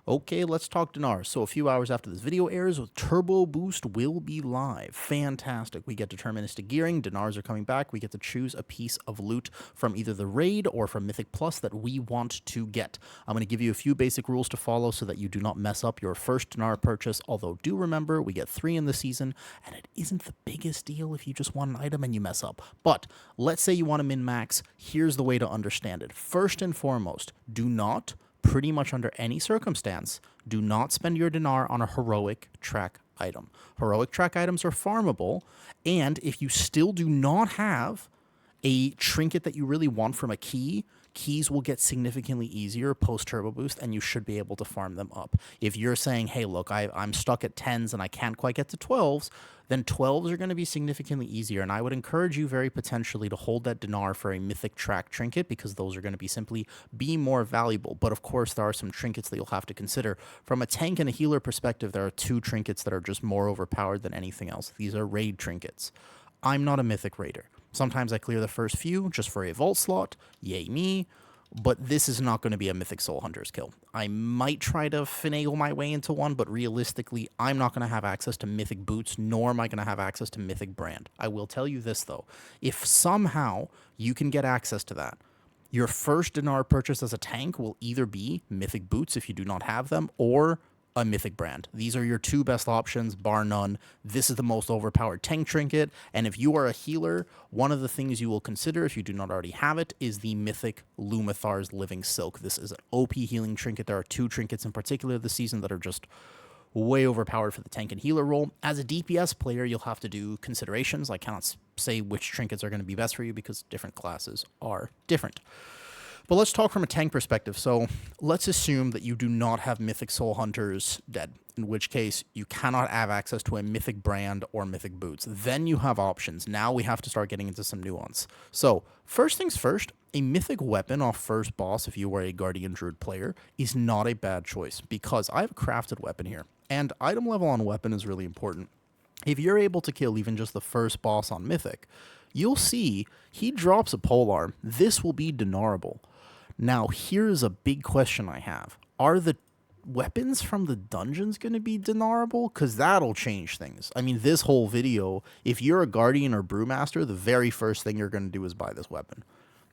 Okay, let's talk Dinars. So a few hours after this video airs, Turbo Boost will be live. Fantastic. We get deterministic gearing. Dinars are coming back. We get to choose a piece of loot from either the raid or from Mythic Plus that we want to get. I'm going to give you a few basic rules to follow so that you do not mess up your first Dinar purchase. Although do remember, we get 3 in the season, and it isn't the biggest deal if you just want an item and you mess up. But let's say you want to min-max. Here's the way to understand it. First and foremost, do not, pretty much under any circumstance, do not spend your dinar on a heroic track item. Heroic track items are farmable, and if you still do not have a trinket that you really want from a key, keys will get significantly easier post turbo boost, and you should be able to farm them up. If you're saying, hey, look, I'm stuck at 10s and I can't quite get to 12s, then 12s are going to be significantly easier, and I would encourage you very potentially to hold that dinar for a mythic track trinket, because those are going to be more valuable. But of course, there are some trinkets that you'll have to consider. From a tank and a healer perspective, there are 2 trinkets that are just more overpowered than anything else. These are raid trinkets. I'm not a mythic raider. Sometimes I clear the first few just for a vault slot, yay me, but this is not going to be a Mythic Soul Hunter's kill. I might try to finagle my way into one, but realistically, I'm not going to have access to Mythic Boots, nor am I going to have access to Mythic Brand. I will tell you this, though. If somehow you can get access to that, your first Dinar purchase as a tank will either be Mythic Boots if you do not have them, or a Mythic Brand. These are your 2 best options, bar none. This is the most overpowered tank trinket, and if you are a healer, one of the things you will consider, if you do not already have it, is the Mythic Lumithar's Living Silk. This is an OP healing trinket. There are 2 trinkets in particular this season that are just way overpowered for the tank and healer role. As a DPS player, you'll have to do considerations. I cannot say which trinkets are going to be best for you because different classes are different. But let's talk from a tank perspective. So let's assume that you do not have Mythic Soul Hunters dead, in which case you cannot have access to a Mythic Brand or Mythic Boots. Then you have options. Now we have to start getting into some nuance. So first things first, a Mythic weapon off first boss, if you are a Guardian Druid player, is not a bad choice, because I have a crafted weapon here, and item level on weapon is really important. If you're able to kill even just the first boss on Mythic, you'll see he drops a polearm. This will be dinarable. Now, here's a big question I have. Are the weapons from the dungeons going to be dinarable? Because that'll change things. I mean, this whole video, if you're a Guardian or Brewmaster, the very first thing you're going to do is buy this weapon.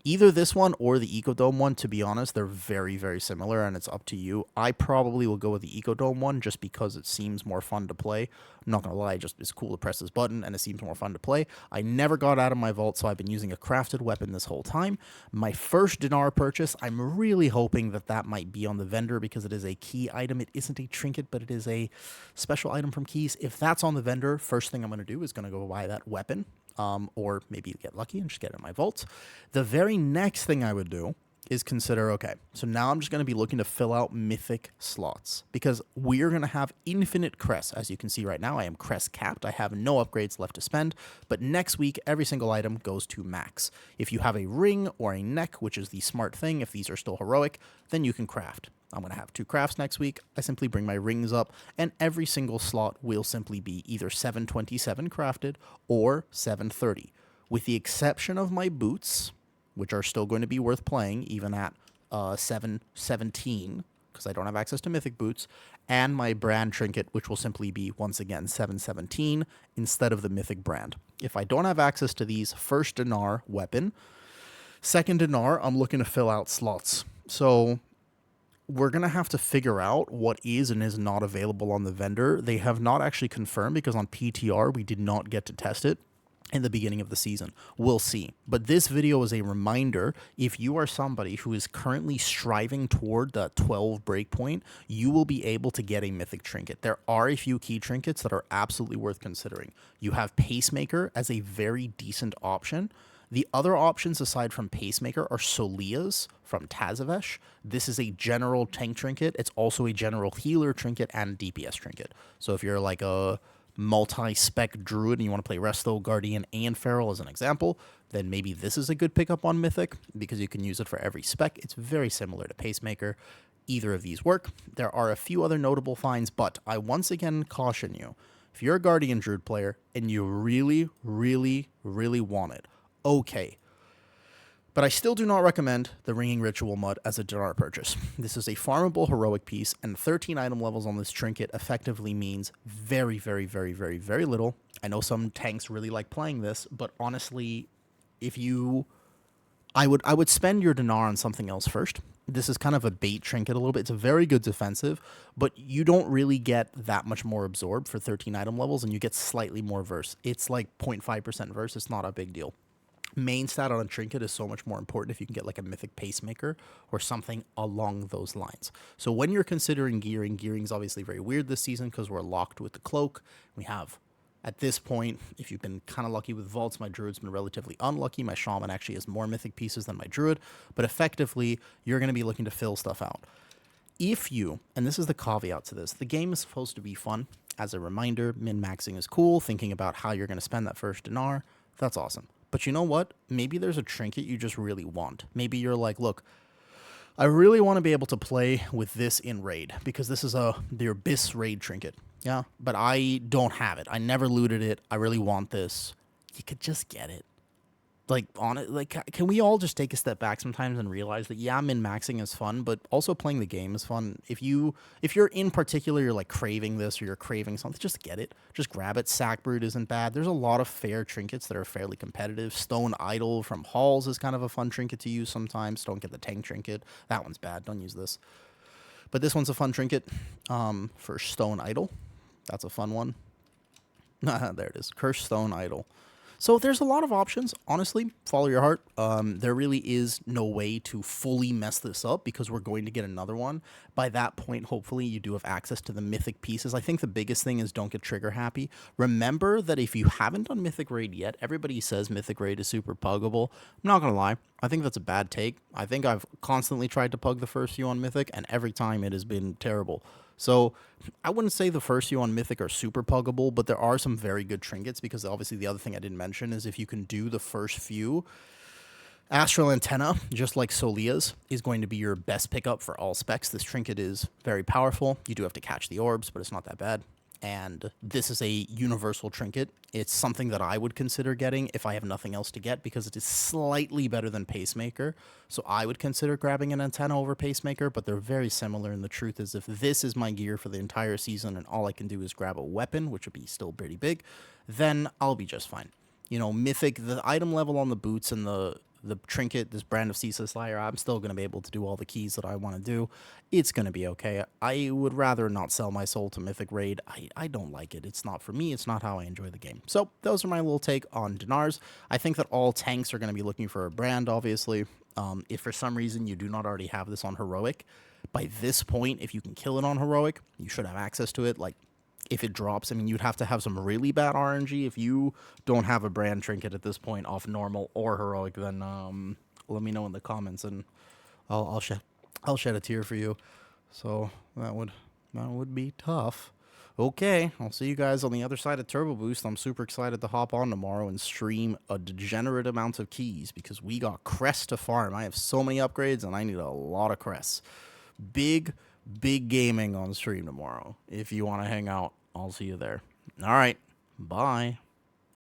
Either this one or the Ecodome one, to be honest, they're very, very similar, and it's up to you. I probably will go with the Ecodome one just because it seems more fun to play. I'm not going to lie, just it's cool to press this button, and it seems more fun to play. I never got out of my vault, so I've been using a crafted weapon this whole time. My first Dinar purchase, I'm really hoping that that might be on the vendor because it is a key item. It isn't a trinket, but it is a special item from keys. If that's on the vendor, first thing I'm going to do is going to go buy that weapon. Or maybe get lucky and just get it in my vault. The very next thing I would do is consider, okay, so now I'm just going to be looking to fill out mythic slots, because we're going to have infinite crests. As you can see right now, I am crest capped. I have no upgrades left to spend, but next week, every single item goes to max. If you have a ring or a neck, which is the smart thing, if these are still heroic, then you can craft. I'm going to have 2 crafts next week. I simply bring my rings up, and every single slot will simply be either 727 crafted or 730. With the exception of my boots, which are still going to be worth playing, even at 717, because I don't have access to mythic boots, and my brand trinket, which will simply be, once again, 717 instead of the mythic brand. If I don't have access to these, first Dinar, weapon. Second Dinar, I'm looking to fill out slots. So we're going to have to figure out what is and is not available on the vendor. They have not actually confirmed, because on PTR, we did not get to test it in the beginning of the season. We'll see. But this video is a reminder, if you are somebody who is currently striving toward the 12 breakpoint, you will be able to get a mythic trinket. There are a few key trinkets that are absolutely worth considering. You have Pacemaker as a very decent option. The other options aside from Pacemaker are Solia's from Tazavesh. This is a general tank trinket. It's also a general healer trinket and DPS trinket. So if you're like a multi-spec druid and you want to play Resto, Guardian, and Feral as an example, then maybe this is a good pickup on Mythic, because you can use it for every spec. It's very similar to Pacemaker. Either of these work. There are a few other notable finds, but I once again caution you, if you're a Guardian Druid player and you really, really, really want it, okay, But I still do not recommend the Ringing Ritual Mud as a Dinar purchase. This is a farmable heroic piece, and 13 item levels on this trinket effectively means very, very, very, very, very little. I know some tanks really like playing this, but honestly, if you... I would spend your Dinar on something else first. This is kind of a bait trinket a little bit. It's a very good defensive, but you don't really get that much more absorbed for 13 item levels, and you get slightly more verse. It's like 0.5% verse. It's not a big deal. Main stat on a trinket is so much more important if you can get like a mythic pacemaker or something along those lines. So when you're considering gearing, gearing is obviously very weird this season because we're locked with the cloak. We have, at this point, if you've been kind of lucky with vaults, my druid's been relatively unlucky. My shaman actually has more mythic pieces than my druid, but effectively you're going to be looking to fill stuff out. If you, and this is the caveat to this, the game is supposed to be fun. As a reminder, min-maxing is cool. Thinking about how you're going to spend that first dinar, that's awesome. But you know what? Maybe there's a trinket you just really want. Maybe you're like, look, I really want to be able to play with this in raid because this is the Abyss raid trinket. Yeah, but I don't have it. I never looted it. I really want this. You could just get it. Like, on it, like, can we all just take a step back sometimes and realize that, yeah, min-maxing is fun, but also playing the game is fun. If you're in particular, you're like craving this or you're craving something, just get it. Just grab it. Sackbrood isn't bad. There's a lot of fair trinkets that are fairly competitive. Stone Idol from Halls is kind of a fun trinket to use sometimes. Don't get the tank trinket. That one's bad. Don't use this. But this one's a fun trinket for Stone Idol. That's a fun one. There it is. Cursed Stone Idol. So there's a lot of options. Honestly, follow your heart. There really is no way to fully mess this up because we're going to get another one. By that point, hopefully, you do have access to the mythic pieces. I think the biggest thing is don't get trigger happy. Remember that if you haven't done Mythic Raid yet, everybody says Mythic Raid is super puggable. I'm not going to lie. I think that's a bad take. I think I've constantly tried to pug the first few on Mythic, and every time it has been terrible. So I wouldn't say the first few on Mythic are super puggable, but there are some very good trinkets because obviously the other thing I didn't mention is if you can do the first few, Astral Antenna, just like Solia's, is going to be your best pickup for all specs. This trinket is very powerful. You do have to catch the orbs, but it's not that bad. And this is a universal trinket. It's something that I would consider getting if I have nothing else to get because it is slightly better than Pacemaker. So I would consider grabbing an antenna over Pacemaker, but they're very similar. And the truth is if this is my gear for the entire season and all I can do is grab a weapon, which would be still pretty big, then I'll be just fine. You know, Mythic, the item level on the boots and the trinket, this brand of Ceaseless Liar, I'm still going to be able to do all the keys that I want to do. It's going to be okay. I would rather not sell my soul to Mythic Raid. I don't like it. It's not for me. It's not how I enjoy the game. So those are my little take on Dinars. I think that all tanks are going to be looking for a brand, obviously. If for some reason you do not already have this on Heroic, by this point, if you can kill it on Heroic, you should have access to it. Like, if it drops, I mean, you'd have to have some really bad RNG. If you don't have a brand trinket at this point off normal or heroic, then let me know in the comments, and I'll shed a tear for you. So that would be tough. Okay, I'll see you guys on the other side of Turbo Boost. I'm super excited to hop on tomorrow and stream a degenerate amount of keys because we got crests to farm. I have so many upgrades, and I need a lot of crests. Big gaming on stream tomorrow. If you want to hang out, I'll see you there. All right. Bye.